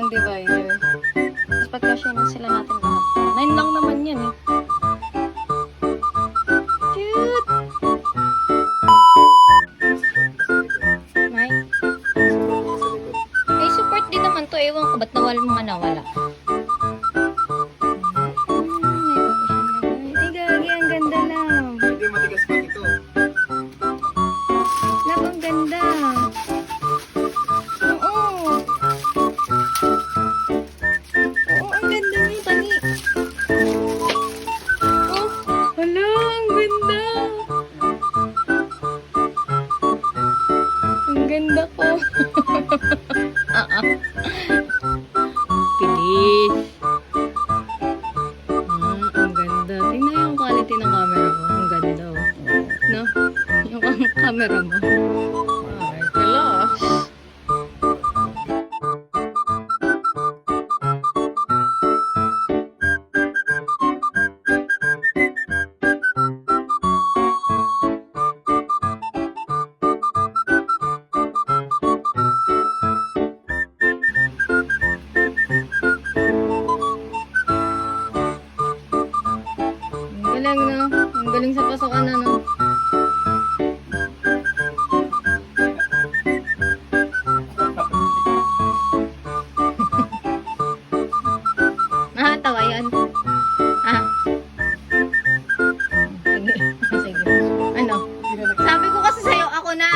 divider. Tapos pagkasya na sila natin lahat. 9 lang naman yan eh. Cute! May? May support din naman to. Ewan ko ba't mga nawala. Ay, gagi. Ang ganda lang. Hindi matigas pa ito. Ang ganda. Oo. Oo, ang ganda niya, tani. Oh, hala, ang ganda. Ang ganda ko. Pilis. Ang ganda. Tingnan yung quality ng camera ko. Ang ganda, oh. No? Yung camera mo. Alright, hello. Ang galing, no? Ang galing sa pasokan na, no? Nakatawa yan. Ah. Sige. Sige. Ano? Sabi ko kasi sa'yo, ako na.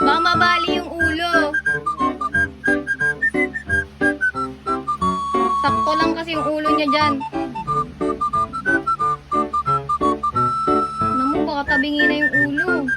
Baka mabali yung ulo. Sakto lang kasi yung ulo niya dyan. Namu, baka tabingin na yung ulo.